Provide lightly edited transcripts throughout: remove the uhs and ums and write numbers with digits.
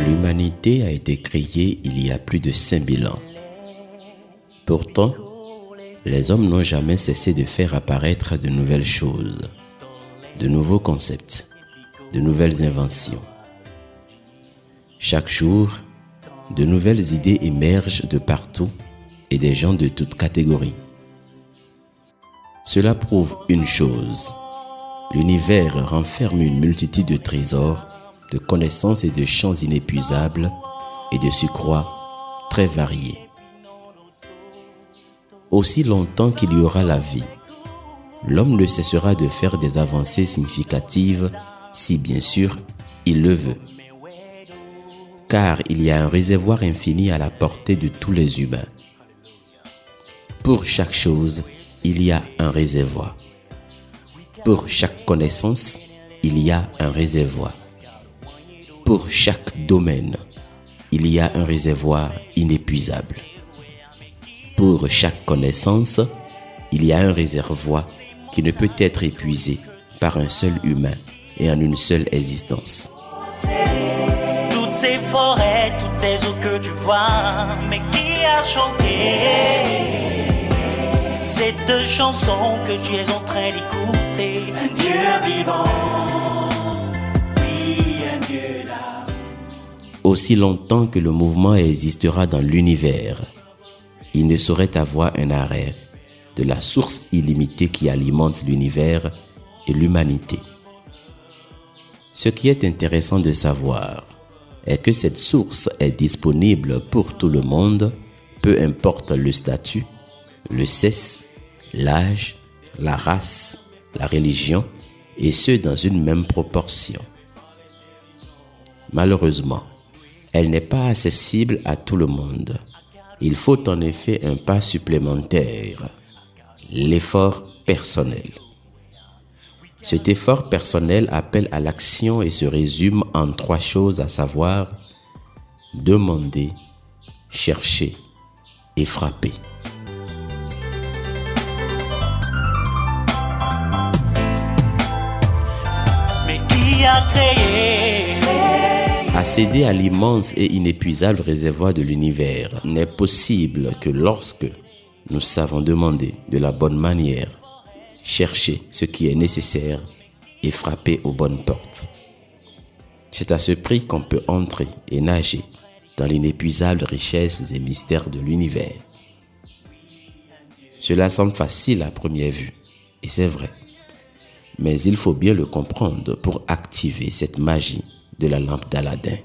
L'humanité a été créée il y a plus de 5000 ans. Pourtant, les hommes n'ont jamais cessé de faire apparaître de nouvelles choses, de nouveaux concepts, de nouvelles inventions. Chaque jour, de nouvelles idées émergent de partout et des gens de toutes catégories. Cela prouve une chose: l'univers renferme une multitude de trésors, de connaissances et de champs inépuisables et de surcroît très variés. Aussi longtemps qu'il y aura la vie, l'homme ne cessera de faire des avancées significatives si bien sûr il le veut. Car il y a un réservoir infini à la portée de tous les humains. Pour chaque chose, il y a un réservoir. Pour chaque connaissance, il y a un réservoir. Pour chaque domaine, il y a un réservoir inépuisable. Pour chaque connaissance, il y a un réservoir qui ne peut être épuisé par un seul humain et en une seule existence. Toutes ces forêts, toutes ces eaux que tu vois, mais qui a chanté cette chanson que tu es en train d'écouter? Un Dieu vivant, oui, un Dieu là. Aussi longtemps que le mouvement existera dans l'univers, il ne saurait avoir un arrêt de la source illimitée qui alimente l'univers et l'humanité. Ce qui est intéressant de savoir est que cette source est disponible pour tout le monde, peu importe le statut, le sexe, l'âge, la race, la religion, et ce dans une même proportion. Malheureusement, elle n'est pas accessible à tout le monde. Il faut en effet un pas supplémentaire, l'effort personnel. Cet effort personnel appelle à l'action et se résume en 3 choses, à savoir demander, chercher et frapper. Mais qui a créé? Accéder à l'immense et inépuisable réservoir de l'univers n'est possible que lorsque nous savons demander de la bonne manière, chercher ce qui est nécessaire et frapper aux bonnes portes. C'est à ce prix qu'on peut entrer et nager dans l'inépuisable richesse et mystères de l'univers. Cela semble facile à première vue, et c'est vrai. Mais il faut bien le comprendre pour activer cette magie de la lampe d'Aladin.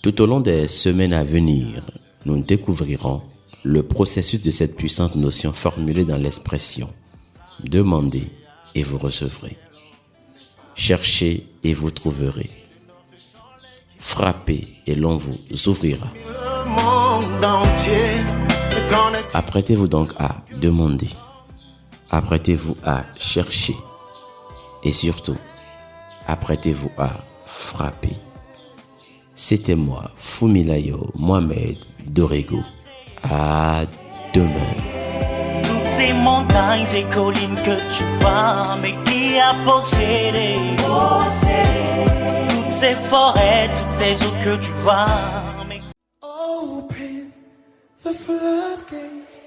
Tout au long des semaines à venir, nous découvrirons le processus de cette puissante notion formulée dans l'expression « Demandez et vous recevrez ». Cherchez et vous trouverez. Frappez et l'on vous ouvrira. Apprêtez-vous donc à demander. Apprêtez-vous à chercher. Et surtout, apprêtez-vous à frapper. C'était moi, Fumilayo Mohamed Dorego. À demain. Toutes ces montagnes et collines que tu vois, mais qui a possédé? Toutes ces forêts, toutes ces eaux que tu vois, mais... Open the floodgates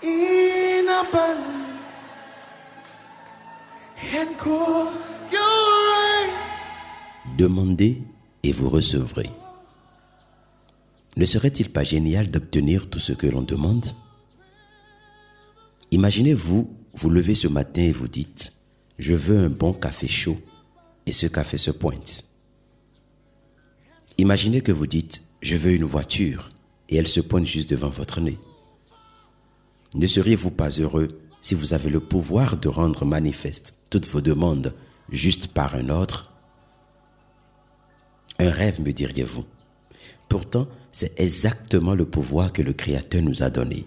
in abundance and call your rain. Demandez et vous recevrez. Ne serait-il pas génial d'obtenir tout ce que l'on demande? Imaginez-vous, vous levez ce matin et vous dites « Je veux un bon café chaud » et ce café se pointe. Imaginez que vous dites « Je veux une voiture » et elle se pointe juste devant votre nez. Ne seriez-vous pas heureux si vous avez le pouvoir de rendre manifeste toutes vos demandes juste par un ordre? Un rêve, me diriez-vous. Pourtant, c'est exactement le pouvoir que le Créateur nous a donné.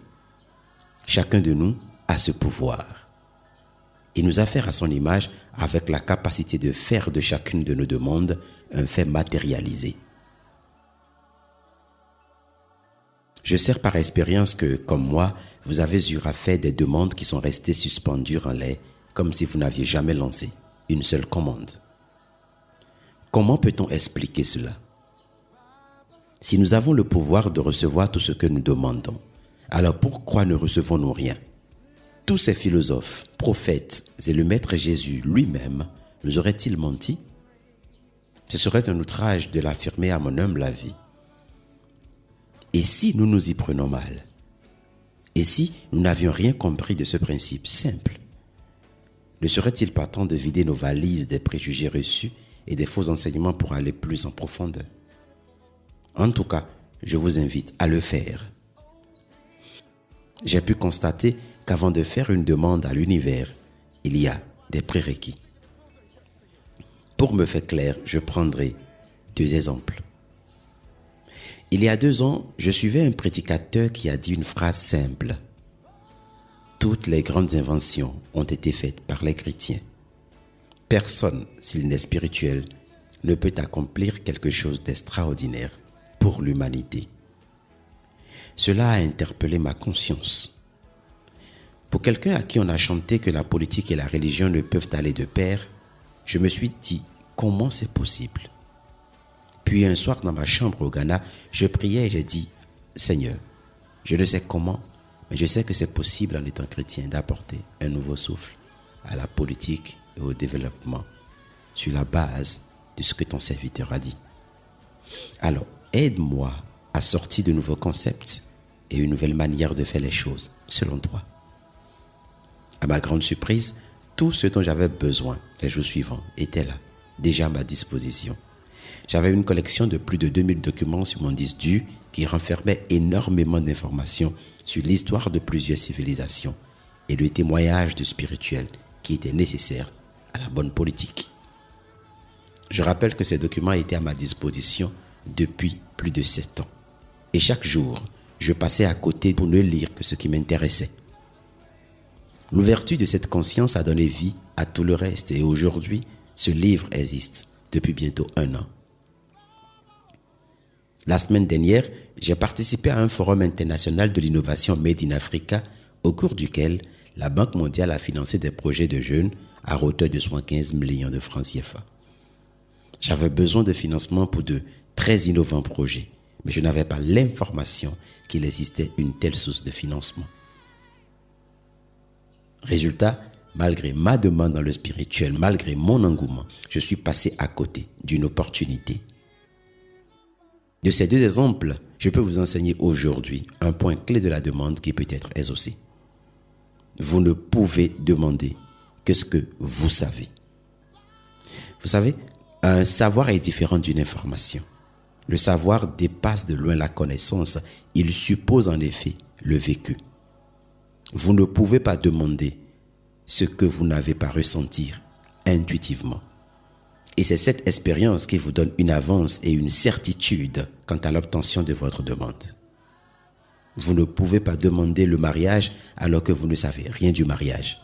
Chacun de nous a ce pouvoir. Il nous a fait à son image avec la capacité de faire de chacune de nos demandes un fait matérialisé. Je sais par expérience que, comme moi, vous avez eu à faire des demandes qui sont restées suspendues en l'air, comme si vous n'aviez jamais lancé une seule commande. Comment peut-on expliquer cela? Si nous avons le pouvoir de recevoir tout ce que nous demandons, alors pourquoi ne recevons-nous rien? Tous ces philosophes, prophètes et le Maître Jésus lui-même nous auraient-ils menti? Ce serait un outrage de l'affirmer à mon humble avis. Et si nous nous y prenons mal? Et si nous n'avions rien compris de ce principe simple? Ne serait-il pas temps de vider nos valises des préjugés reçus et des faux enseignements pour aller plus en profondeur? En tout cas, je vous invite à le faire. J'ai pu constater qu'avant de faire une demande à l'univers, il y a des prérequis. Pour me faire clair, je prendrai 2 exemples. Il y a 2 ans, je suivais un prédicateur qui a dit une phrase simple. Toutes les grandes inventions ont été faites par les chrétiens. Personne, s'il n'est spirituel, ne peut accomplir quelque chose d'extraordinaire pour l'humanité. Cela a interpellé ma conscience. Pour quelqu'un à qui on a chanté que la politique et la religion ne peuvent aller de pair, je me suis dit, comment c'est possible? Puis un soir dans ma chambre au Ghana, je priais et j'ai dit, Seigneur, je ne sais comment, mais je sais que c'est possible en étant chrétien d'apporter un nouveau souffle à la politique et au développement sur la base de ce que ton serviteur a dit. Alors, aide-moi à sortir de nouveaux concepts et une nouvelle manière de faire les choses, selon toi. À ma grande surprise, tout ce dont j'avais besoin les jours suivants était là, déjà à ma disposition. J'avais une collection de plus de 2000 documents sur mon disque dur qui renfermait énormément d'informations sur l'histoire de plusieurs civilisations et le témoignage du spirituel qui était nécessaire à la bonne politique. Je rappelle que ces documents étaient à ma disposition depuis plus de 7 ans. Et chaque jour, je passais à côté pour ne lire que ce qui m'intéressait. L'ouverture de cette conscience a donné vie à tout le reste et aujourd'hui, ce livre existe depuis bientôt 1 an. La semaine dernière, j'ai participé à un forum international de l'innovation Made in Africa au cours duquel la Banque mondiale a financé des projets de jeunes à hauteur de 75 millions de francs CFA. J'avais besoin de financement pour de très innovants projets, mais je n'avais pas l'information qu'il existait une telle source de financement. Résultat, malgré ma demande dans le spirituel, malgré mon engouement, je suis passé à côté d'une opportunité. De ces 2 exemples, je peux vous enseigner aujourd'hui un point clé de la demande qui peut être exaucé. Vous ne pouvez demander que ce que vous savez. Vous savez, un savoir est différent d'une information. Le savoir dépasse de loin la connaissance. Il suppose en effet le vécu. Vous ne pouvez pas demander ce que vous n'avez pas ressenti intuitivement. Et c'est cette expérience qui vous donne une avance et une certitude quant à l'obtention de votre demande. Vous ne pouvez pas demander le mariage alors que vous ne savez rien du mariage.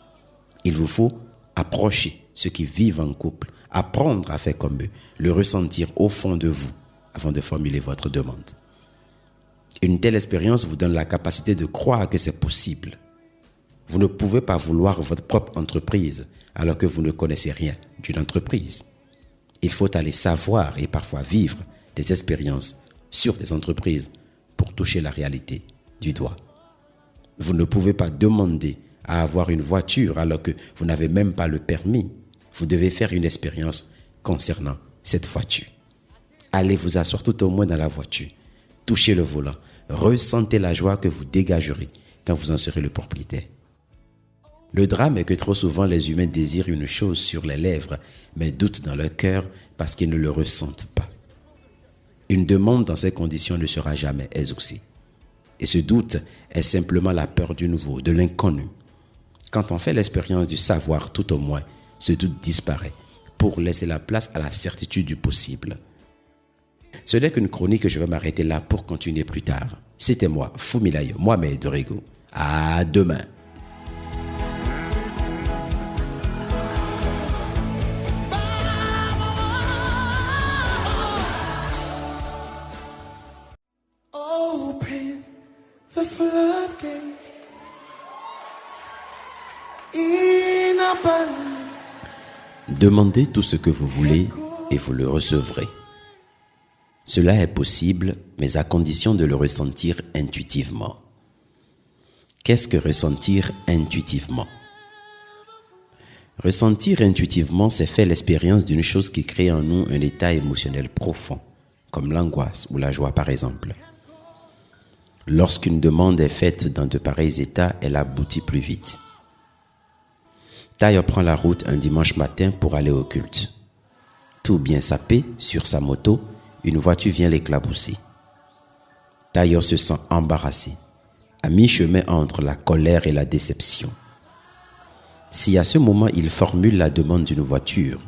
Il vous faut approcher ceux qui vivent en couple, apprendre à faire comme eux, le ressentir au fond de vous avant de formuler votre demande. Une telle expérience vous donne la capacité de croire que c'est possible. Vous ne pouvez pas vouloir votre propre entreprise alors que vous ne connaissez rien d'une entreprise. Il faut aller savoir et parfois vivre des expériences sur des entreprises pour toucher la réalité du doigt. Vous ne pouvez pas demander à avoir une voiture alors que vous n'avez même pas le permis. Vous devez faire une expérience concernant cette voiture. Allez vous asseoir tout au moins dans la voiture, touchez le volant, ressentez la joie que vous dégagerez quand vous en serez le propriétaire. Le drame est que trop souvent les humains désirent une chose sur les lèvres, mais doutent dans leur cœur parce qu'ils ne le ressentent pas. Une demande dans ces conditions ne sera jamais exaucée. Et ce doute est simplement la peur du nouveau, de l'inconnu. Quand on fait l'expérience du savoir, tout au moins, ce doute disparaît pour laisser la place à la certitude du possible. Ce n'est qu'une chronique, je vais m'arrêter là pour continuer plus tard. C'était moi, Fumilayo Mohamed Dorego. À demain. Open the floodgates in abundance. Demandez tout ce que vous voulez et vous le recevrez. Cela est possible, mais à condition de le ressentir intuitivement. Qu'est-ce que ressentir intuitivement? Ressentir intuitivement, c'est faire l'expérience d'une chose qui crée en nous un état émotionnel profond, comme l'angoisse ou la joie par exemple. Lorsqu'une demande est faite dans de pareils états, elle aboutit plus vite. Tayo prend la route un dimanche matin pour aller au culte. Tout bien sapé, sur sa moto, une voiture vient l'éclabousser. Tayo se sent embarrassé, à mi-chemin entre la colère et la déception. Si à ce moment il formule la demande d'une voiture,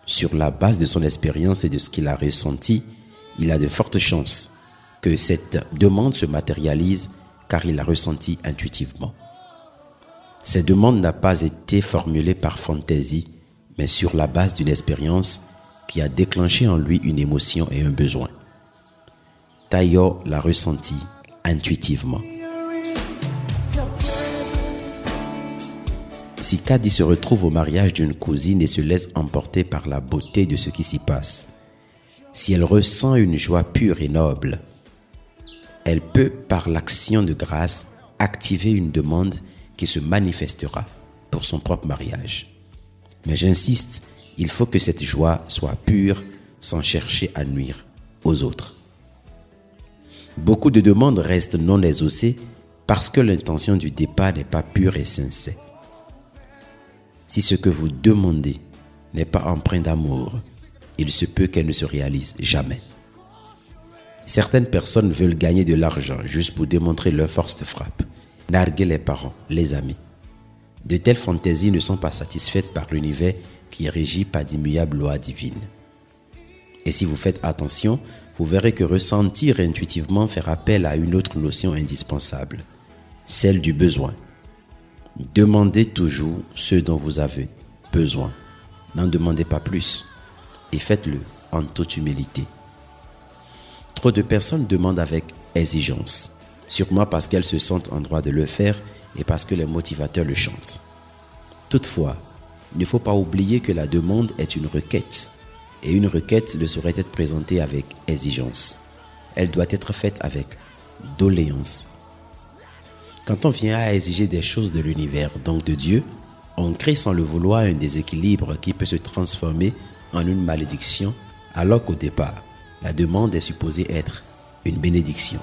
sur la base de son expérience et de ce qu'il a ressenti, il a de fortes chances que cette demande se matérialise car il l'a ressenti intuitivement. Cette demande n'a pas été formulée par fantaisie, mais sur la base d'une expérience qui a déclenché en lui une émotion et un besoin. Tayo l'a ressenti intuitivement. Si Kadi se retrouve au mariage d'une cousine et se laisse emporter par la beauté de ce qui s'y passe, si elle ressent une joie pure et noble, elle peut, par l'action de grâce, activer une demande qui se manifestera pour son propre mariage. Mais j'insiste, il faut que cette joie soit pure sans chercher à nuire aux autres. Beaucoup de demandes restent non exaucées parce que l'intention du départ n'est pas pure et sincère. Si ce que vous demandez n'est pas empreint d'amour, il se peut qu'elle ne se réalise jamais. Certaines personnes veulent gagner de l'argent juste pour démontrer leur force de frappe, narguer les parents, les amis. De telles fantaisies ne sont pas satisfaites par l'univers qui est régi par d'immuables lois divines. Et si vous faites attention, vous verrez que ressentir intuitivement fait appel à une autre notion indispensable, celle du besoin. Demandez toujours ce dont vous avez besoin. N'en demandez pas plus et faites-le en toute humilité. Trop de personnes demandent avec exigence, sûrement parce qu'elles se sentent en droit de le faire et parce que les motivateurs le chantent. Toutefois, il ne faut pas oublier que la demande est une requête et une requête ne saurait être présentée avec exigence. Elle doit être faite avec doléance. Quand on vient à exiger des choses de l'univers, donc de Dieu, on crée sans le vouloir un déséquilibre qui peut se transformer en une malédiction, alors qu'au départ, la demande est supposée être une bénédiction.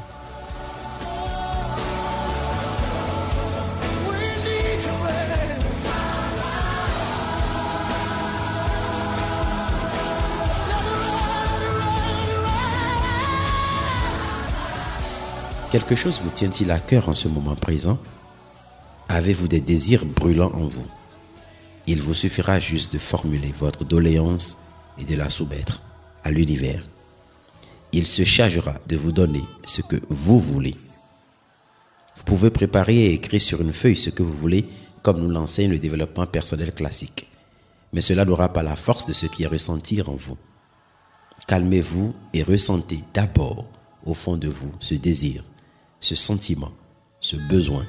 Quelque chose vous tient-il à cœur en ce moment présent? Avez-vous des désirs brûlants en vous? Il vous suffira juste de formuler votre doléance et de la soumettre à l'univers. Il se chargera de vous donner ce que vous voulez. Vous pouvez préparer et écrire sur une feuille ce que vous voulez, comme nous l'enseigne le développement personnel classique. Mais cela n'aura pas la force de ce qui est ressenti en vous. Calmez-vous et ressentez d'abord au fond de vous ce désir, ce sentiment, ce besoin,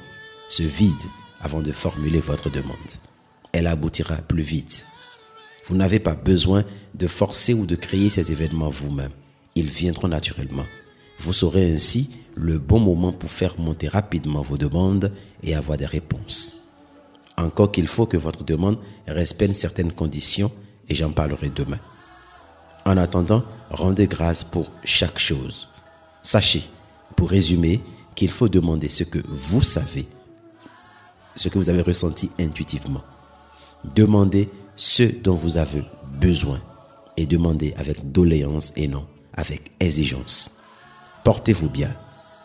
ce vide avant de formuler votre demande. Elle aboutira plus vite. Vous n'avez pas besoin de forcer ou de créer ces événements vous-même. Ils viendront naturellement. Vous saurez ainsi le bon moment pour faire monter rapidement vos demandes et avoir des réponses. Encore qu'il faut que votre demande respecte certaines conditions et j'en parlerai demain. En attendant, rendez grâce pour chaque chose. Sachez, pour résumer, qu'il faut demander ce que vous savez, ce que vous avez ressenti intuitivement. Demandez ce dont vous avez besoin et demandez avec doléance et non avec exigence. Portez-vous bien.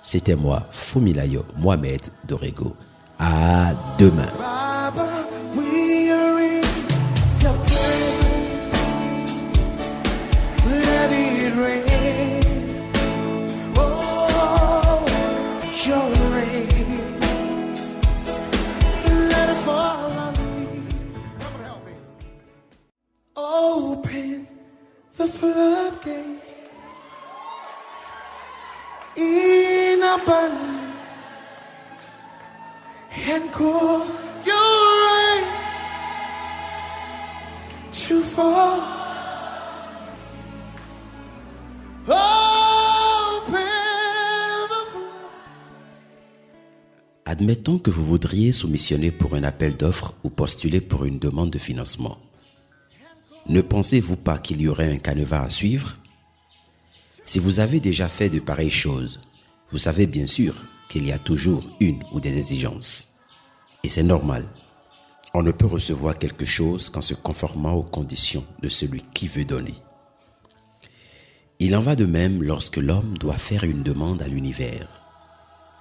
C'était moi, Fumilayo Mohamed Dorego. À demain. Baba, we are in your presence. Let it rain. Oh, your rain. Let it fall on me. Come help me. Open the floodgates in abundance. can cause your rain to fall. Open the floor. Admettons que vous voudriez soumissionner pour un appel d'offres ou postuler pour une demande de financement. Ne pensez-vous pas qu'il y aurait un canevas à suivre? Si vous avez déjà fait de pareilles choses, vous savez bien sûr qu'il y a toujours une ou des exigences. Et c'est normal. On ne peut recevoir quelque chose qu'en se conformant aux conditions de celui qui veut donner. Il en va de même lorsque l'homme doit faire une demande à l'univers.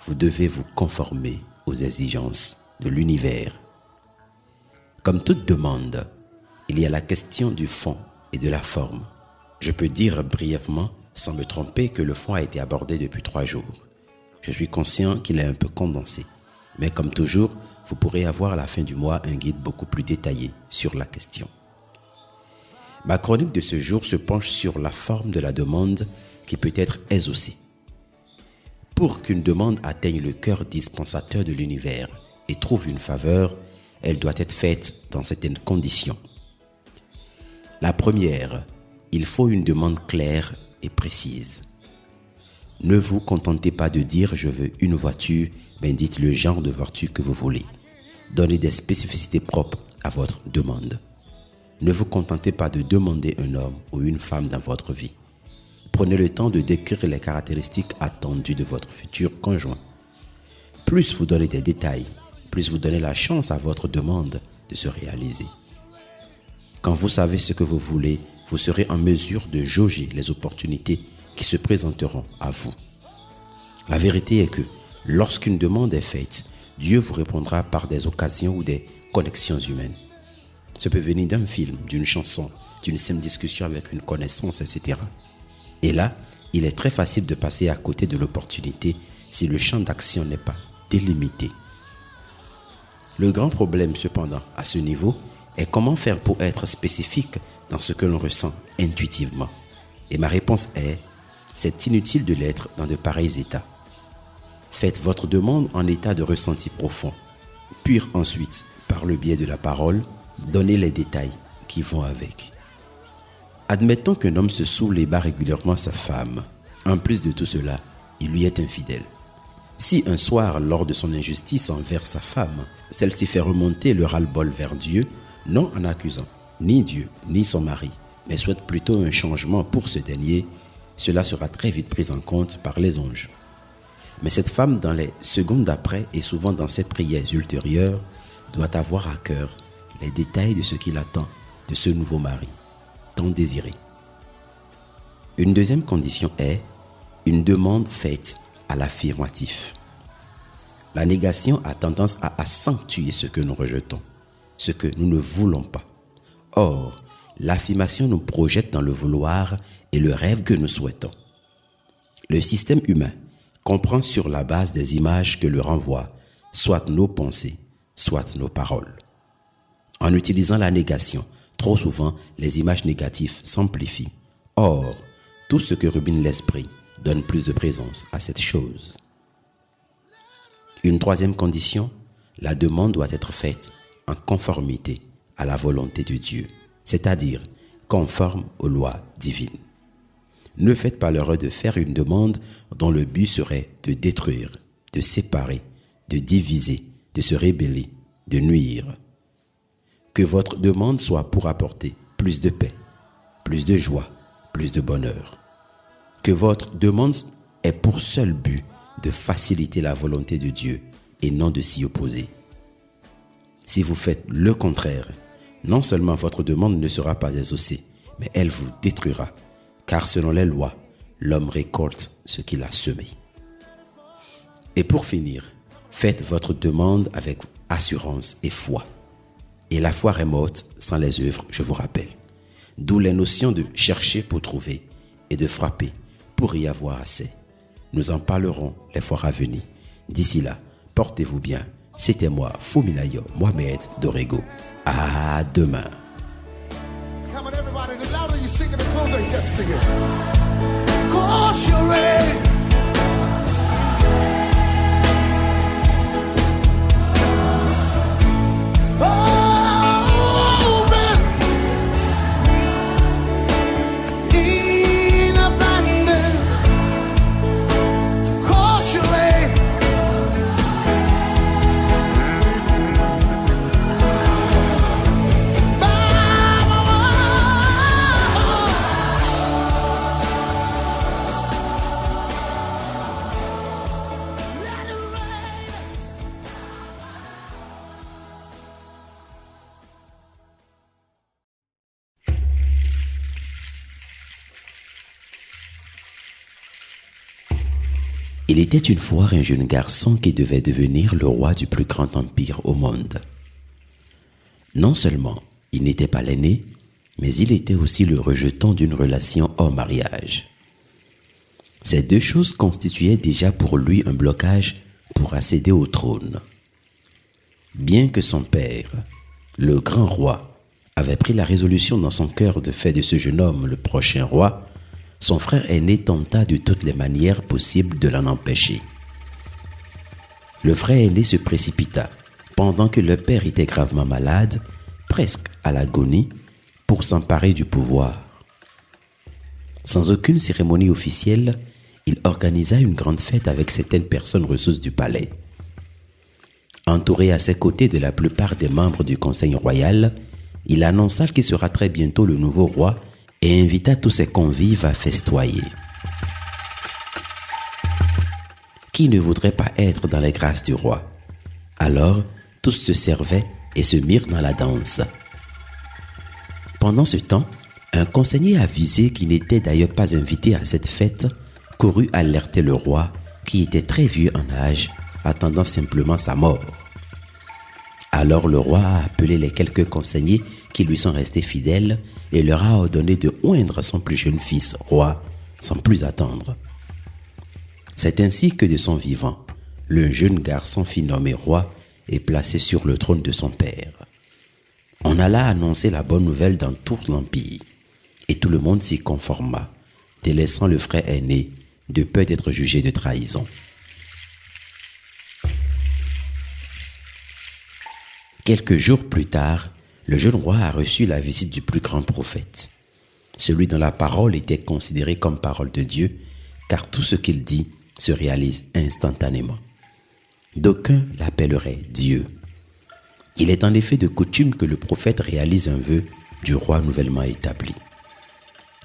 Vous devez vous conformer aux exigences de l'univers. Comme toute demande, il y a la question du fond et de la forme. Je peux dire brièvement, sans me tromper, que le fond a été abordé depuis 3 jours. Je suis conscient qu'il est un peu condensé, mais comme toujours, vous pourrez avoir à la fin du mois un guide beaucoup plus détaillé sur la question. Ma chronique de ce jour se penche sur la forme de la demande qui peut être exaucée. Pour qu'une demande atteigne le cœur dispensateur de l'univers et trouve une faveur, elle doit être faite dans certaines conditions. La première, il faut une demande claire et précise. Ne vous contentez pas de dire « je veux une voiture », mais dites le genre de voiture que vous voulez. Donnez des spécificités propres à votre demande. Ne vous contentez pas de demander un homme ou une femme dans votre vie. Prenez le temps de décrire les caractéristiques attendues de votre futur conjoint. Plus vous donnez des détails, plus vous donnez la chance à votre demande de se réaliser. Quand vous savez ce que vous voulez, vous serez en mesure de jauger les opportunités qui se présenteront à vous. La vérité est que lorsqu'une demande est faite, Dieu vous répondra par des occasions ou des connexions humaines. Ça peut venir d'un film, d'une chanson, d'une simple discussion avec une connaissance, etc. Et là, il est très facile de passer à côté de l'opportunité si le champ d'action n'est pas délimité. Le grand problème cependant à ce niveau est comment faire pour être spécifique dans ce que l'on ressent intuitivement. Et ma réponse est, c'est inutile de l'être dans de pareils états. Faites votre demande en état de ressenti profond, puis ensuite, par le biais de la parole, donnez les détails qui vont avec. Admettons qu'un homme se saoule et bat régulièrement sa femme. En plus de tout cela, il lui est infidèle. Si un soir, lors de son injustice envers sa femme, celle-ci fait remonter le ras-le-bol vers Dieu, non en accusant ni Dieu ni son mari, mais souhaite plutôt un changement pour ce dernier, cela sera très vite pris en compte par les anges. Mais cette femme, dans les secondes d'après et souvent dans ses prières ultérieures, doit avoir à cœur les détails de ce qu'il attend de ce nouveau mari, tant désiré. Une deuxième condition est une demande faite à l'affirmatif. La négation a tendance à accentuer ce que nous rejetons, ce que nous ne voulons pas. Or, l'affirmation nous projette dans le vouloir et le rêve que nous souhaitons. Le système humain comprend sur la base des images que le renvoient soit nos pensées, soit nos paroles. En utilisant la négation, trop souvent, les images négatives s'amplifient. Or, tout ce que rumine l'esprit donne plus de présence à cette chose. Une troisième condition, la demande doit être faite en conformité à la volonté de Dieu, c'est-à-dire conforme aux lois divines. Ne faites pas l'erreur de faire une demande dont le but serait de détruire, de séparer, de diviser, de se rebeller, de nuire. Que votre demande soit pour apporter plus de paix, plus de joie, plus de bonheur. Que votre demande ait pour seul but de faciliter la volonté de Dieu et non de s'y opposer. Si vous faites le contraire, non seulement votre demande ne sera pas exaucée, mais elle vous détruira, car selon les lois, l'homme récolte ce qu'il a semé. Et pour finir, faites votre demande avec assurance et foi. Et la foi est morte sans les œuvres, je vous rappelle. D'où les notions de chercher pour trouver et de frapper pour y avoir assez. Nous en parlerons les fois à venir. D'ici là, portez-vous bien. C'était moi, Fumilayo Mohamed Dorego. À demain. Come on, everybody. The louder you sing it, the closer it gets to you. Cause you're ready. Il était une fois un jeune garçon qui devait devenir le roi du plus grand empire au monde. Non seulement il n'était pas l'aîné, mais il était aussi le rejeton d'une relation hors mariage. Ces deux choses constituaient déjà pour lui un blocage pour accéder au trône. Bien que son père, le grand roi, avait pris la résolution dans son cœur de faire de ce jeune homme le prochain roi, son frère aîné tenta de toutes les manières possibles de l'en empêcher. Le frère aîné se précipita, pendant que le père était gravement malade, presque à l'agonie, pour s'emparer du pouvoir. Sans aucune cérémonie officielle, il organisa une grande fête avec certaines personnes ressources du palais. Entouré à ses côtés de la plupart des membres du conseil royal, il annonça qu'il sera très bientôt le nouveau roi et invita tous ses convives à festoyer. Qui ne voudrait pas être dans les grâces du roi? Alors, tous se servaient et se mirent dans la danse. Pendant ce temps, un conseiller avisé qui n'était d'ailleurs pas invité à cette fête courut alerter le roi, qui était très vieux en âge, attendant simplement sa mort. Alors le roi a appelé les quelques conseillers qui lui sont restés fidèles et leur a ordonné de oindre son plus jeune fils roi sans plus attendre. C'est ainsi que de son vivant, le jeune garçon fut nommé roi et placé sur le trône de son père. On alla annoncer la bonne nouvelle dans tout l'empire et tout le monde s'y conforma, délaissant le frère aîné de peur d'être jugé de trahison. Quelques jours plus tard, le jeune roi a reçu la visite du plus grand prophète, celui dont la parole était considérée comme parole de Dieu, car tout ce qu'il dit se réalise instantanément. D'aucuns l'appelleraient Dieu. Il est en effet de coutume que le prophète réalise un vœu du roi nouvellement établi.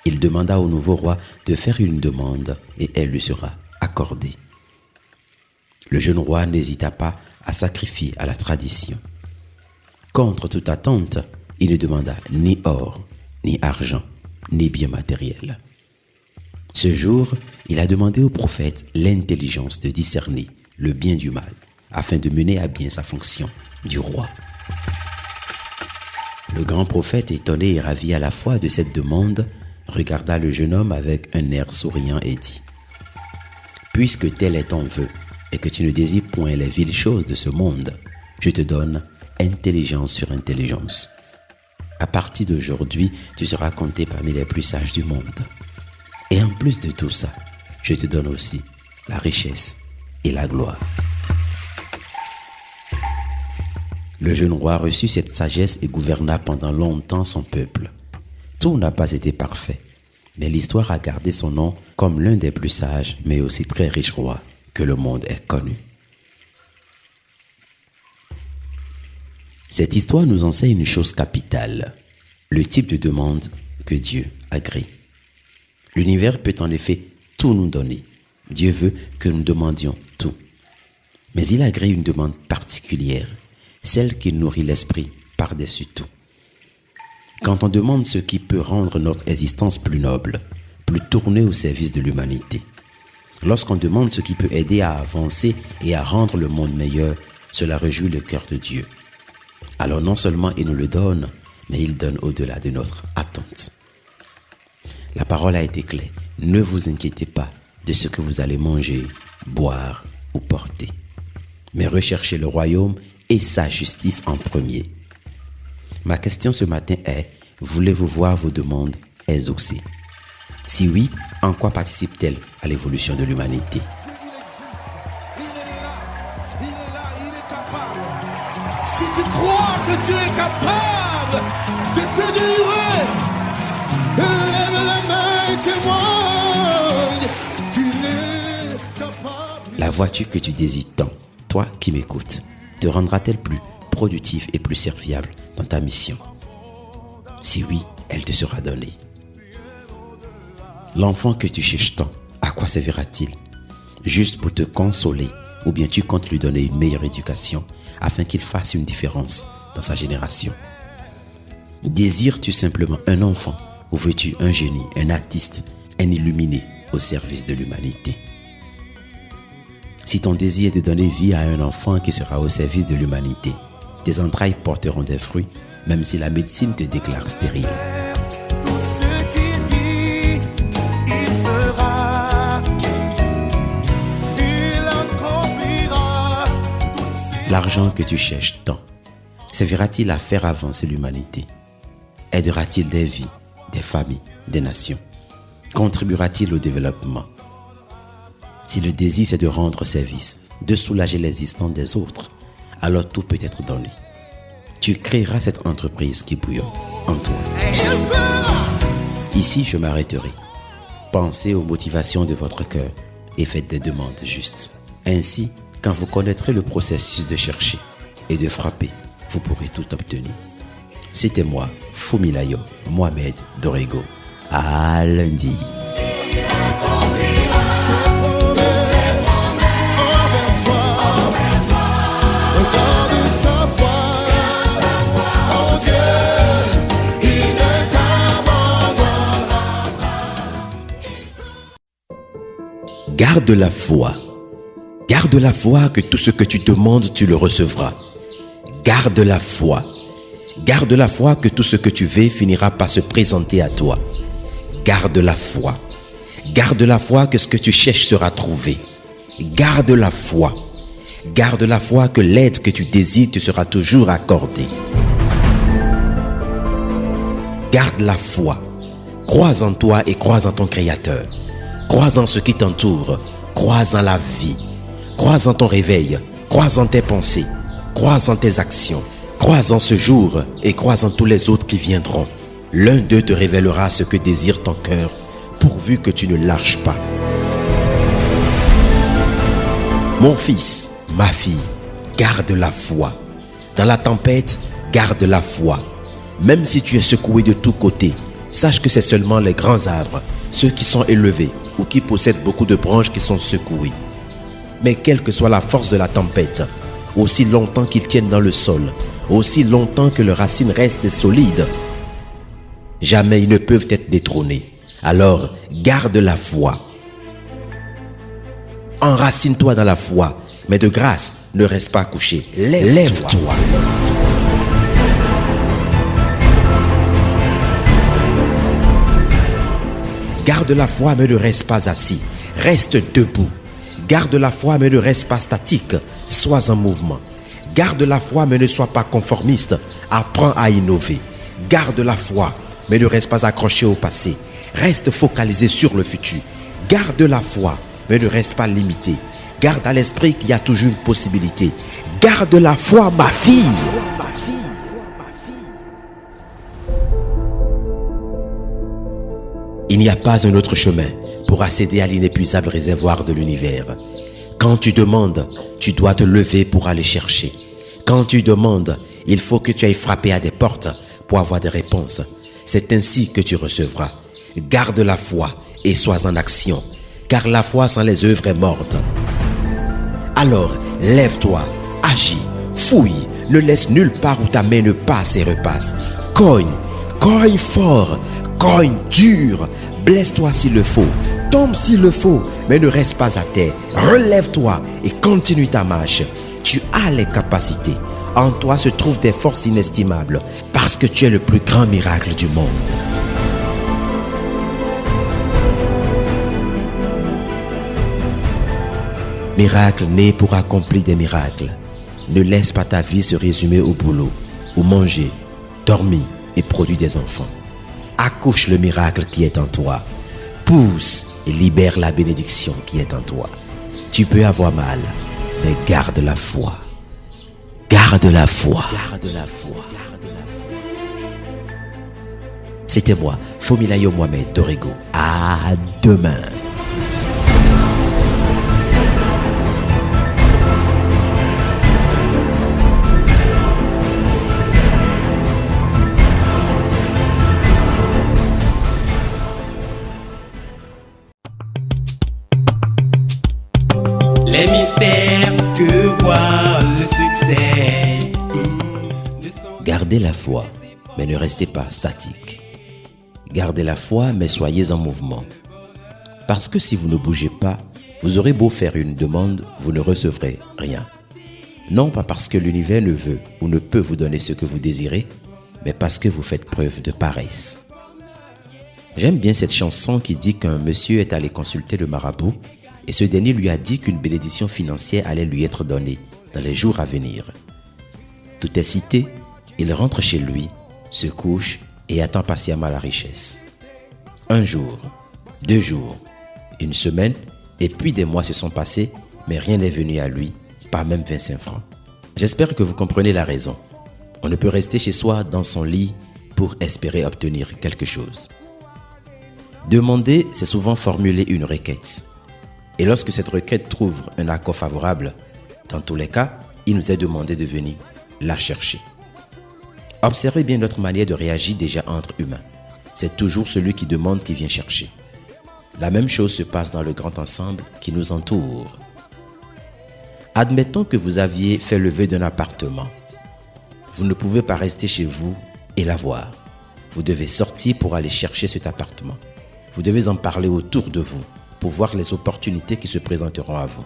Il demanda au nouveau roi de faire une demande et elle lui sera accordée. Le jeune roi n'hésita pas à sacrifier à la tradition. Contre toute attente, il ne demanda ni or, ni argent, ni bien matériel. Ce jour, il a demandé au prophète l'intelligence de discerner le bien du mal, afin de mener à bien sa fonction du roi. Le grand prophète, étonné et ravi à la fois de cette demande, regarda le jeune homme avec un air souriant et dit : « Puisque tel est ton vœu, et que tu ne désires point les viles choses de ce monde, je te donne intelligence sur intelligence. À partir d'aujourd'hui, tu seras compté parmi les plus sages du monde. Et en plus de tout ça, je te donne aussi la richesse et la gloire. » Le jeune roi reçut cette sagesse et gouverna pendant longtemps son peuple. Tout n'a pas été parfait, mais l'histoire a gardé son nom comme l'un des plus sages, mais aussi très riches rois que le monde ait connu. Cette histoire nous enseigne une chose capitale, le type de demande que Dieu agrée. L'univers peut en effet tout nous donner. Dieu veut que nous demandions tout. Mais il agrée une demande particulière, celle qui nourrit l'esprit par-dessus tout. Quand on demande ce qui peut rendre notre existence plus noble, plus tournée au service de l'humanité, lorsqu'on demande ce qui peut aider à avancer et à rendre le monde meilleur, cela réjouit le cœur de Dieu. Alors non seulement il nous le donne, mais il donne au-delà de notre attente. La parole a été claire. Ne vous inquiétez pas de ce que vous allez manger, boire ou porter, mais recherchez le royaume et sa justice en premier. Ma question ce matin est, voulez-vous voir vos demandes exaucées? Si oui, en quoi participe-t-elle à l'évolution de l'humanité? Si tu crois que tu es capable de te délivrer, lève la main et témoigne qu'il est capable. La voiture que tu désires tant, toi qui m'écoutes, te rendra-t-elle plus productif et plus serviable dans ta mission? Si oui, elle te sera donnée. L'enfant que tu cherches tant, à quoi servira-t-il? Juste pour te consoler, ou bien tu comptes lui donner une meilleure éducation afin qu'il fasse une différence dans sa génération? Désires-tu simplement un enfant ou veux-tu un génie, un artiste, un illuminé au service de l'humanité? Si ton désir est de donner vie à un enfant qui sera au service de l'humanité, tes entrailles porteront des fruits, même si la médecine te déclare stérile. Tout ce qu'il dit, il fera. Il accomplira. L'argent que tu cherches tant, servira-t-il à faire avancer l'humanité? Aidera-t-il des vies, des familles, des nations? Contribuera-t-il au développement? Si le désir c'est de rendre service, de soulager l'existence des autres, alors tout peut être donné. Tu créeras cette entreprise qui bouillonne en toi. Ici, je m'arrêterai. Pensez aux motivations de votre cœur et faites des demandes justes. Ainsi, quand vous connaîtrez le processus de chercher et de frapper, vous pourrez tout obtenir. C'était moi, Fumilayo Mohamed Dorego. À lundi. Garde la foi. Garde la foi que tout ce que tu demandes, tu le recevras. Garde la foi. Garde la foi que tout ce que tu veux finira par se présenter à toi. Garde la foi. Garde la foi que ce que tu cherches sera trouvé. Garde la foi. Garde la foi que l'aide que tu désires te sera toujours accordée. Garde la foi. Crois en toi et crois en ton Créateur. Crois en ce qui t'entoure. Crois en la vie. Crois en ton réveil. Crois en tes pensées. Crois en tes actions. Crois en ce jour et crois en tous les autres qui viendront. L'un d'eux te révélera ce que désire ton cœur, pourvu que tu ne lâches pas. Mon fils, ma fille, garde la foi. Dans la tempête, garde la foi. Même si tu es secoué de tous côtés, sache que c'est seulement les grands arbres, ceux qui sont élevés ou qui possèdent beaucoup de branches qui sont secoués. Mais quelle que soit la force de la tempête, aussi longtemps qu'ils tiennent dans le sol, aussi longtemps que leurs racines restent solides, jamais ils ne peuvent être détrônés. Alors, garde la foi. Enracine-toi dans la foi, mais de grâce, ne reste pas couché. Lève-toi. Garde la foi, mais ne reste pas assis. Reste debout. Garde la foi, mais ne reste pas statique. Sois en mouvement. Garde la foi, mais ne sois pas conformiste. Apprends à innover. Garde la foi, mais ne reste pas accroché au passé. Reste focalisé sur le futur. Garde la foi, mais ne reste pas limité. Garde à l'esprit qu'il y a toujours une possibilité. Garde la foi, ma fille. Il n'y a pas un autre chemin pour accéder à l'inépuisable réservoir de l'univers. Quand tu demandes, tu dois te lever pour aller chercher. Quand tu demandes, il faut que tu ailles frapper à des portes pour avoir des réponses. C'est ainsi que tu recevras. Garde la foi et sois en action, car la foi sans les œuvres est morte. Alors, lève-toi, agis, fouille, ne laisse nulle part où ta main ne passe et repasse. Cogne fort, cogne dur, blesse-toi s'il le faut, tombe s'il le faut, mais ne reste pas à terre. Relève-toi et continue ta marche. Tu as les capacités. En toi se trouvent des forces inestimables, parce que tu es le plus grand miracle du monde. Miracle né pour accomplir des miracles. Ne laisse pas ta vie se résumer au boulot, ou manger, dormir et produire des enfants. Accouche le miracle qui est en toi. Pousse et libère la bénédiction qui est en toi. Tu peux avoir mal, mais garde la foi. Garde la foi. Garde la foi. C'était moi, Fumilayo Mohamed Dorego. À demain. Les mystères que voit le succès. Gardez la foi, mais ne restez pas statique. Gardez la foi, mais soyez en mouvement. Parce que si vous ne bougez pas, Vous aurez beau faire une demande, vous ne recevrez rien. Non pas parce que l'univers ne veut ou ne peut vous donner ce que vous désirez, mais parce que vous faites preuve de paresse. J'aime bien cette chanson qui dit qu'un monsieur est allé consulter le marabout et ce dernier lui a dit qu'une bénédiction financière allait lui être donnée dans les jours à venir. Tout est cité, il rentre chez lui, se couche et attend patiemment la richesse. 1 jour, 2 jours, 1 semaine, et puis des mois se sont passés, mais rien n'est venu à lui, pas même 25 francs. J'espère que vous comprenez la raison. On ne peut rester chez soi dans son lit pour espérer obtenir quelque chose. Demander, c'est souvent formuler une requête. Et lorsque cette requête trouve un accord favorable, dans tous les cas, il nous est demandé de venir la chercher. Observez bien notre manière de réagir déjà entre humains. C'est toujours celui qui demande qui vient chercher. La même chose se passe dans le grand ensemble qui nous entoure. Admettons que vous aviez fait le vœu d'un appartement. Vous ne pouvez pas rester chez vous et l'avoir. Vous devez sortir pour aller chercher cet appartement. Vous devez en parler autour de vous pour voir les opportunités qui se présenteront à vous.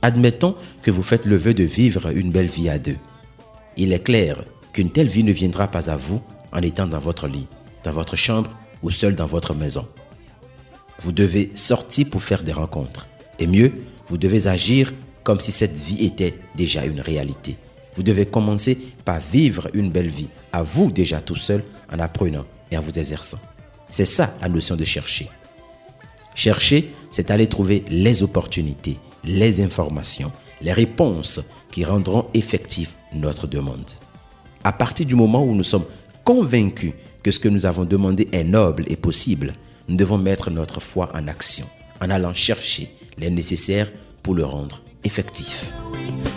Admettons que vous faites le vœu de vivre une belle vie à deux. Il est clair qu'une telle vie ne viendra pas à vous en étant dans votre lit, dans votre chambre ou seul dans votre maison. Vous devez sortir pour faire des rencontres. Et mieux, vous devez agir comme si cette vie était déjà une réalité. Vous devez commencer par vivre une belle vie, à vous déjà tout seul, en apprenant et en vous exerçant. C'est ça la notion de chercher. Chercher, c'est aller trouver les opportunités, les informations, les réponses qui rendront effective notre demande. À partir du moment où nous sommes convaincus que ce que nous avons demandé est noble et possible, nous devons mettre notre foi en action, en allant chercher les nécessaires pour le rendre effectif.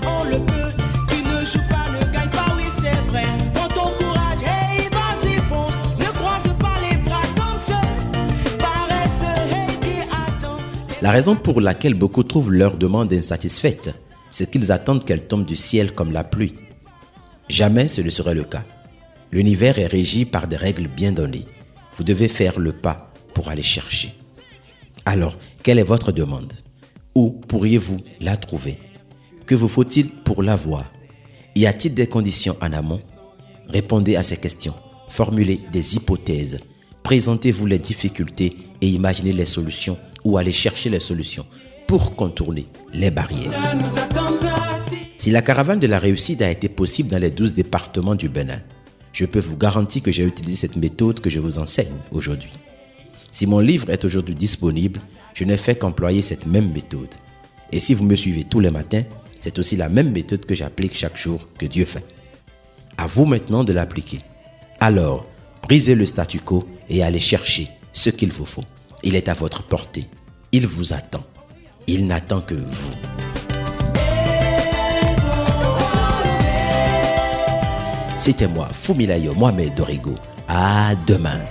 On le peut, qui ne joue pas ne gagne pas, oui c'est vrai. Prends ton courage, hey vas-y fonce, ne croise pas les bras comme ce paresse, hey qui attend. La raison pour laquelle beaucoup trouvent leur demande insatisfaite, c'est qu'ils attendent qu'elle tombe du ciel comme la pluie. Jamais ce ne serait le cas. L'univers est régi par des règles bien données. Vous devez faire le pas pour aller chercher. Alors, quelle est votre demande? Où pourriez-vous la trouver? Que vous faut-il pour l'avoir? Y a-t-il des conditions en amont? Répondez à ces questions. Formulez des hypothèses. Présentez-vous les difficultés et imaginez les solutions ou allez chercher les solutions pour contourner les barrières. Si la caravane de la réussite a été possible dans les 12 départements du Bénin, je peux vous garantir que j'ai utilisé cette méthode que je vous enseigne aujourd'hui. Si mon livre est aujourd'hui disponible, je n'ai fait qu'employer cette même méthode. Et si vous me suivez tous les matins, c'est aussi la même méthode que j'applique chaque jour que Dieu fait. À vous maintenant de l'appliquer. Alors, brisez le statu quo et allez chercher ce qu'il vous faut. Il est à votre portée. Il vous attend. Il n'attend que vous. C'était moi, Fumilayo Mohamed Dorigo. À demain.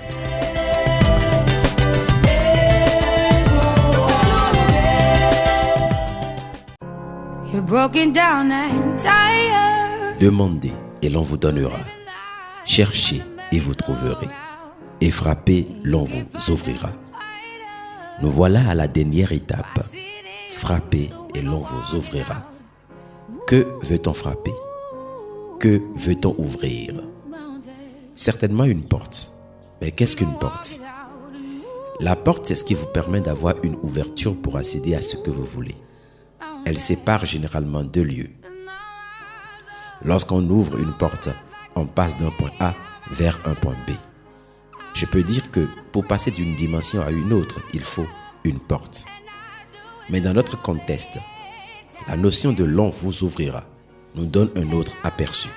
You're broken down and tired. Demandez et l'on vous donnera. Cherchez et vous trouverez. Et frappez, l'on vous ouvrira. Nous voilà à la dernière étape. Frappez et l'on vous ouvrira. Que veut-on frapper? Que veut-on ouvrir? Certainement une porte. Mais qu'est-ce qu'une porte? La porte, c'est ce qui vous permet d'avoir une ouverture pour accéder à ce que vous voulez. Elle sépare généralement 2 lieux. Lorsqu'on ouvre une porte, on passe d'un point A vers un point B. Je peux dire que pour passer d'une dimension à une autre, il faut une porte. Mais dans notre contexte, la notion de l'on vous ouvrira nous donne un autre aperçu.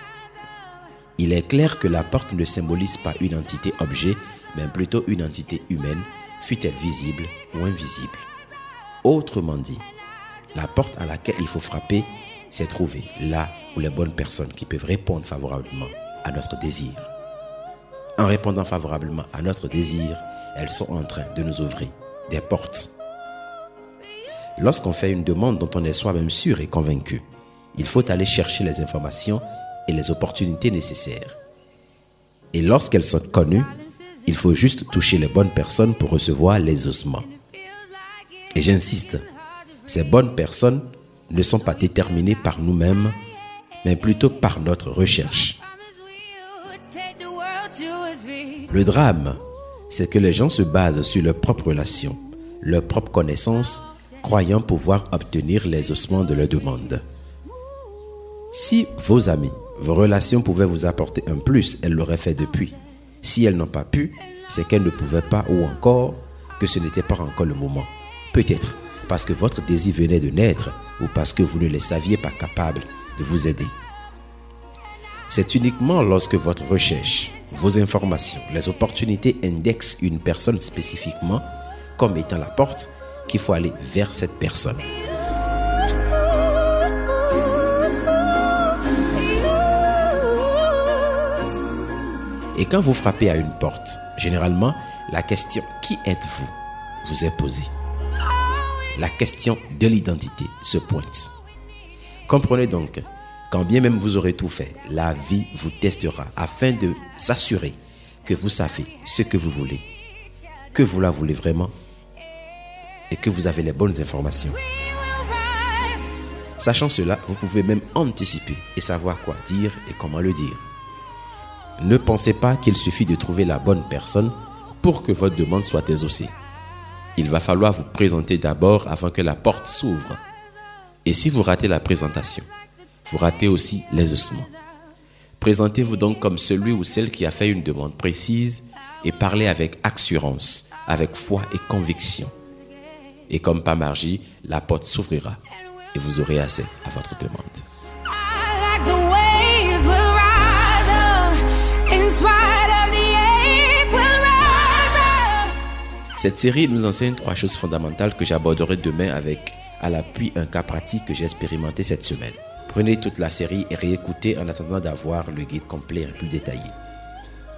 Il est clair que la porte ne symbolise pas une entité objet, mais plutôt une entité humaine, fût-elle visible ou invisible. Autrement dit, la porte à laquelle il faut frapper, c'est trouver là où les bonnes personnes qui peuvent répondre favorablement à notre désir. En répondant favorablement à notre désir, elles sont en train de nous ouvrir des portes. Lorsqu'on fait une demande dont on est soi-même sûr et convaincu, il faut aller chercher les informations et les opportunités nécessaires. Et lorsqu'elles sont connues, il faut juste toucher les bonnes personnes pour recevoir les ossements. Et j'insiste, ces bonnes personnes ne sont pas déterminées par nous-mêmes, mais plutôt par notre recherche. Le drame, c'est que les gens se basent sur leurs propres relations, leurs propres connaissances, croyant pouvoir obtenir les ossements de leurs demandes. Si vos amis, vos relations pouvaient vous apporter un plus, elles l'auraient fait depuis. Si elles n'ont pas pu, c'est qu'elles ne pouvaient pas ou encore que ce n'était pas encore le moment. Peut-être parce que votre désir venait de naître ou parce que vous ne les saviez pas capables de vous aider. C'est uniquement lorsque votre recherche, vos informations, les opportunités indexent une personne spécifiquement comme étant la porte qu'il faut aller vers cette personne. Et quand vous frappez à une porte, généralement, la question « Qui êtes-vous » vous est posée. La question de l'identité se pointe. Comprenez donc, quand bien même vous aurez tout fait, la vie vous testera afin de s'assurer que vous savez ce que vous voulez, que vous la voulez vraiment et que vous avez les bonnes informations. Sachant cela, vous pouvez même anticiper et savoir quoi dire et comment le dire. Ne pensez pas qu'il suffit de trouver la bonne personne pour que votre demande soit exaucée. Il va falloir vous présenter d'abord avant que la porte s'ouvre. Et si vous ratez la présentation, vous ratez aussi les ossements. Présentez-vous donc comme celui ou celle qui a fait une demande précise et parlez avec assurance, avec foi et conviction. Et comme par magie, la porte s'ouvrira et vous aurez accès à votre demande. Cette série nous enseigne 3 choses fondamentales que j'aborderai demain avec à l'appui un cas pratique que j'ai expérimenté cette semaine. Prenez toute la série et réécoutez en attendant d'avoir le guide complet et plus détaillé.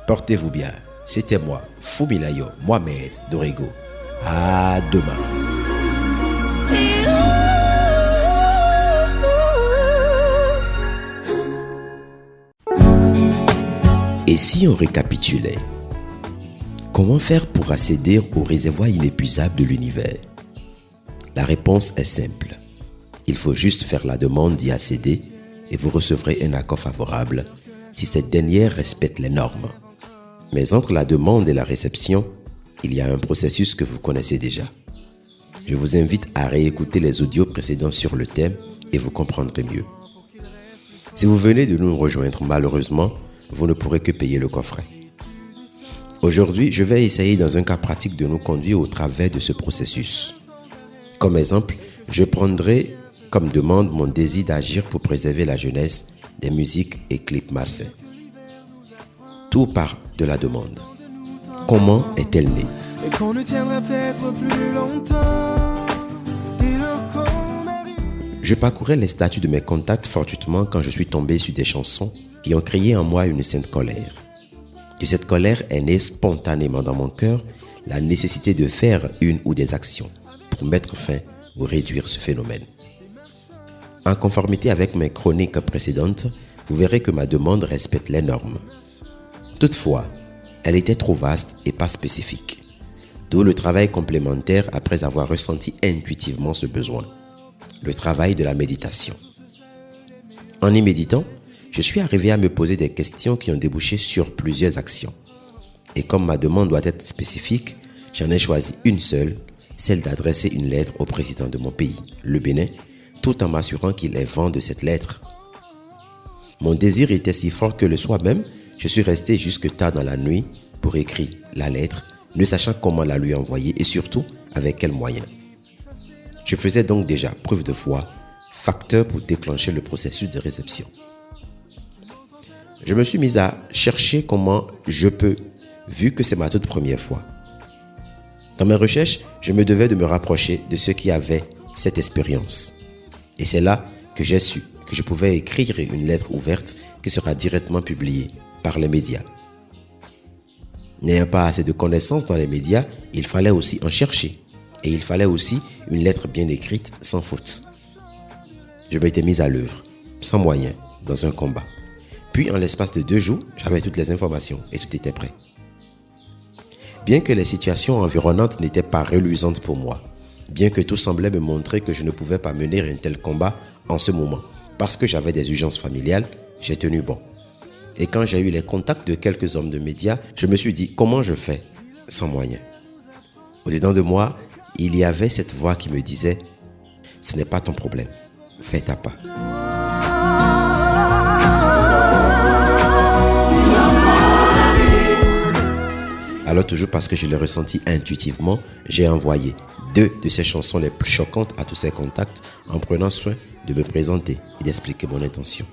Portez-vous bien. C'était moi, Fumilayo Mohamed Dorego. À demain. Et si on récapitulait? Comment faire pour accéder au réservoir inépuisable de l'univers? La réponse est simple. Il faut juste faire la demande d'y accéder et vous recevrez un accord favorable si cette dernière respecte les normes. Mais entre la demande et la réception, il y a un processus que vous connaissez déjà. Je vous invite à réécouter les audios précédents sur le thème et vous comprendrez mieux. Si vous venez de nous rejoindre, malheureusement, vous ne pourrez que payer le coffret. Aujourd'hui, je vais essayer dans un cas pratique de nous conduire au travers de ce processus. Comme exemple, je prendrai comme demande mon désir d'agir pour préserver la jeunesse des musiques et clips malsains. Tout part de la demande. Comment est-elle née? Et qu'on ne tiendrait peut-être plus longtemps dès lors qu'on arrive. Je parcourais les statuts de mes contacts fortuitement quand je suis tombé sur des chansons qui ont créé en moi une sainte colère. De cette colère est née spontanément dans mon cœur la nécessité de faire une ou des actions pour mettre fin ou réduire ce phénomène. En conformité avec mes chroniques précédentes, vous verrez que ma demande respecte les normes. Toutefois, elle était trop vaste et pas spécifique. D'où le travail complémentaire après avoir ressenti intuitivement ce besoin. Le travail de la méditation. En y méditant, je suis arrivé à me poser des questions qui ont débouché sur plusieurs actions. Et comme ma demande doit être spécifique, j'en ai choisi une seule, celle d'adresser une lettre au président de mon pays, le Bénin, tout en m'assurant qu'il ait vent de cette lettre. Mon désir était si fort que le soir même, je suis resté jusque tard dans la nuit pour écrire la lettre, ne sachant comment la lui envoyer et surtout avec quels moyens. Je faisais donc déjà preuve de foi, facteur pour déclencher le processus de réception. Je me suis mis à chercher comment je peux, vu que c'est ma toute première fois. Dans mes recherches, je me devais de me rapprocher de ceux qui avaient cette expérience. Et c'est là que j'ai su que je pouvais écrire une lettre ouverte qui sera directement publiée par les médias. N'ayant pas assez de connaissances dans les médias, il fallait aussi en chercher. Et il fallait aussi une lettre bien écrite, sans faute. Je m'étais mis à l'œuvre, sans moyen, dans un combat. Puis, en l'espace de 2 jours, j'avais toutes les informations et tout était prêt. Bien que les situations environnantes n'étaient pas reluisantes pour moi, bien que tout semblait me montrer que je ne pouvais pas mener un tel combat en ce moment, parce que j'avais des urgences familiales, j'ai tenu bon. Et quand j'ai eu les contacts de quelques hommes de médias, je me suis dit, comment je fais sans moyens? Au-dedans de moi, il y avait cette voix qui me disait, ce n'est pas ton problème, fais ta part. Alors toujours parce que je l'ai ressenti intuitivement, j'ai envoyé 2 de ces chansons les plus choquantes à tous ces contacts en prenant soin de me présenter et d'expliquer mon intention.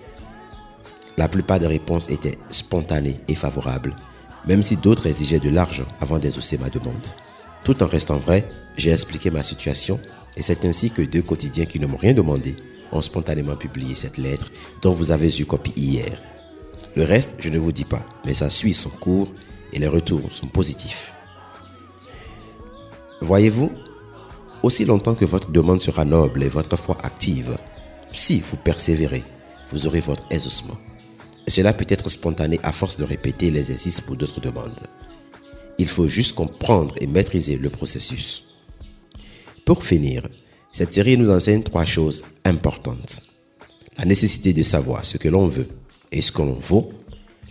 La plupart des réponses étaient spontanées et favorables, même si d'autres exigeaient de l'argent avant d'exaucer ma demande. Tout en restant vrai, j'ai expliqué ma situation et c'est ainsi que 2 quotidiens qui ne m'ont rien demandé ont spontanément publié cette lettre dont vous avez eu copie hier. Le reste, je ne vous dis pas, mais ça suit son cours et les retours sont positifs. Voyez-vous, aussi longtemps que votre demande sera noble et votre foi active, si vous persévérez, vous aurez votre exaucement. Cela peut être spontané à force de répéter l'exercice pour d'autres demandes. Il faut juste comprendre et maîtriser le processus. Pour finir, cette série nous enseigne 3 choses importantes. La nécessité de savoir ce que l'on veut et ce que l'on vaut,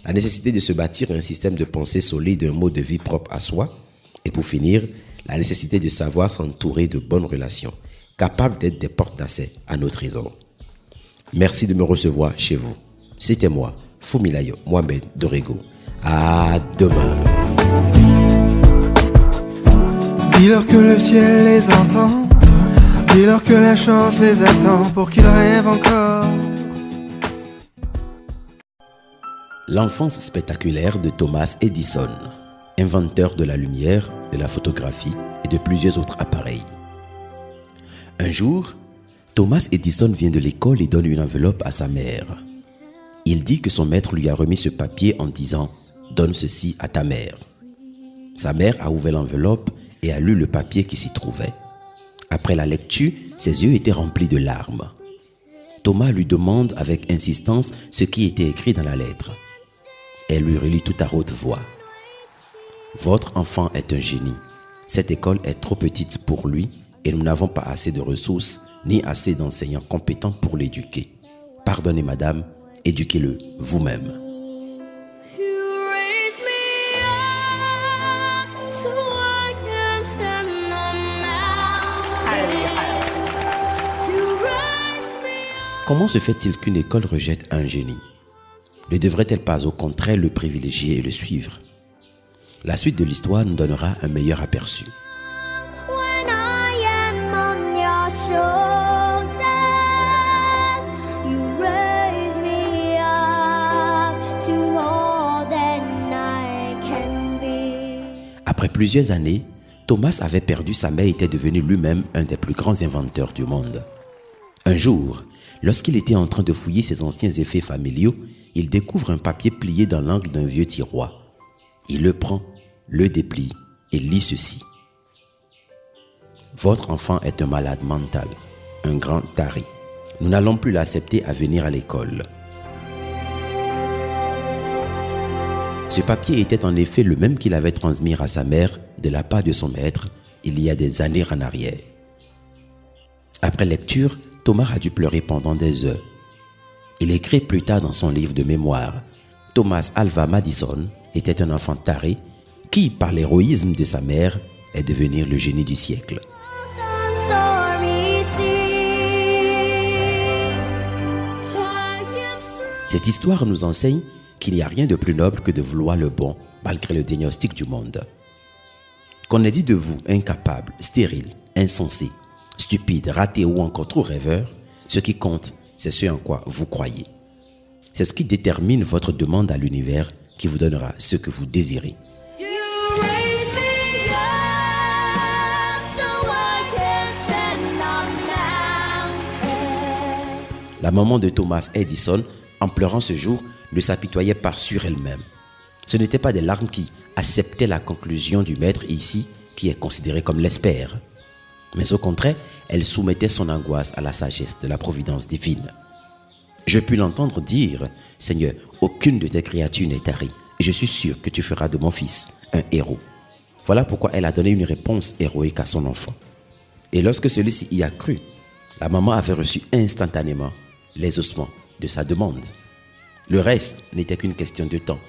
la nécessité de se bâtir un système de pensée solide et un mode de vie propre à soi, et pour finir, la nécessité de savoir s'entourer de bonnes relations, capables d'être des portes d'accès à nos trésors. Merci de me recevoir chez vous. C'était moi, Fumilayo Mohamed Dorego. À demain. Dis-leur que le ciel les entend, dis-leur que la chance les attend pour qu'ils rêvent encore. L'enfance spectaculaire de Thomas Edison, inventeur de la lumière, de la photographie et de plusieurs autres appareils. Un jour, Thomas Edison vient de l'école et donne une enveloppe à sa mère. Il dit que son maître lui a remis ce papier en disant « Donne ceci à ta mère ». Sa mère a ouvert l'enveloppe et a lu le papier qui s'y trouvait. Après la lecture, ses yeux étaient remplis de larmes. Thomas lui demande avec insistance ce qui était écrit dans la lettre. Elle lui relit tout à haute voix. « Votre enfant est un génie. Cette école est trop petite pour lui et nous n'avons pas assez de ressources ni assez d'enseignants compétents pour l'éduquer. Pardonnez madame, éduquez-le vous-même. » Comment se fait-il qu'une école rejette un génie? Ne devrait-elle pas au contraire le privilégier et le suivre? La suite de l'histoire nous donnera un meilleur aperçu. Après plusieurs années, Thomas avait perdu sa mère et était devenu lui-même un des plus grands inventeurs du monde. Un jour, lorsqu'il était en train de fouiller ses anciens effets familiaux, il découvre un papier plié dans l'angle d'un vieux tiroir. Il le prend, le déplie et lit ceci. « Votre enfant est un malade mental, un grand taré. Nous n'allons plus l'accepter à venir à l'école. » Ce papier était en effet le même qu'il avait transmis à sa mère de la part de son maître il y a des années en arrière. Après lecture, Thomas a dû pleurer pendant des heures. Il écrit plus tard dans son livre de mémoire, Thomas Alva Madison était un enfant taré qui, par l'héroïsme de sa mère, est devenu le génie du siècle. Cette histoire nous enseigne qu'il n'y a rien de plus noble que de vouloir le bon malgré le diagnostic du monde. Qu'on ait dit de vous incapable, stérile, insensé, stupide, raté ou encore trop rêveur, ce qui compte, c'est ce en quoi vous croyez. C'est ce qui détermine votre demande à l'univers qui vous donnera ce que vous désirez. La maman de Thomas Edison, en pleurant ce jour, ne s'apitoyait pas sur elle-même. Ce n'étaient pas des larmes qui acceptaient la conclusion du maître ici, qui est considéré comme l'expert. Mais au contraire, elle soumettait son angoisse à la sagesse de la providence divine. Je puis l'entendre dire, « Seigneur, aucune de tes créatures n'est tarie, et je suis sûr que tu feras de mon fils un héros. » Voilà pourquoi elle a donné une réponse héroïque à son enfant. Et lorsque celui-ci y a cru, la maman avait reçu instantanément l'exaucement de sa demande. Le reste n'était qu'une question de temps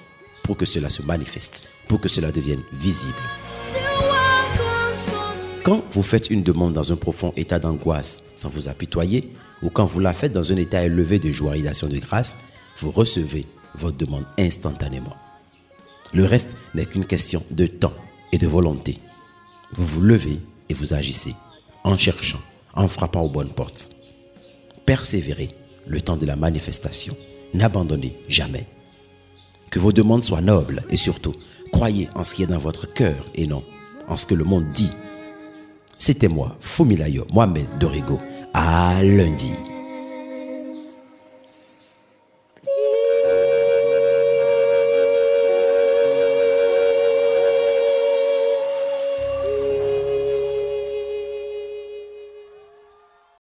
pour que cela se manifeste, pour que cela devienne visible. Quand vous faites une demande dans un profond état d'angoisse sans vous apitoyer, ou quand vous la faites dans un état élevé de joie et d'action de grâce, vous recevez votre demande instantanément. Le reste n'est qu'une question de temps et de volonté. Vous vous levez et vous agissez, en cherchant, en frappant aux bonnes portes. Persévérez le temps de la manifestation. N'abandonnez jamais. Que vos demandes soient nobles et surtout, croyez en ce qui est dans votre cœur et non en ce que le monde dit. C'était moi, Fumilayo Mohamed Dorigo. À lundi.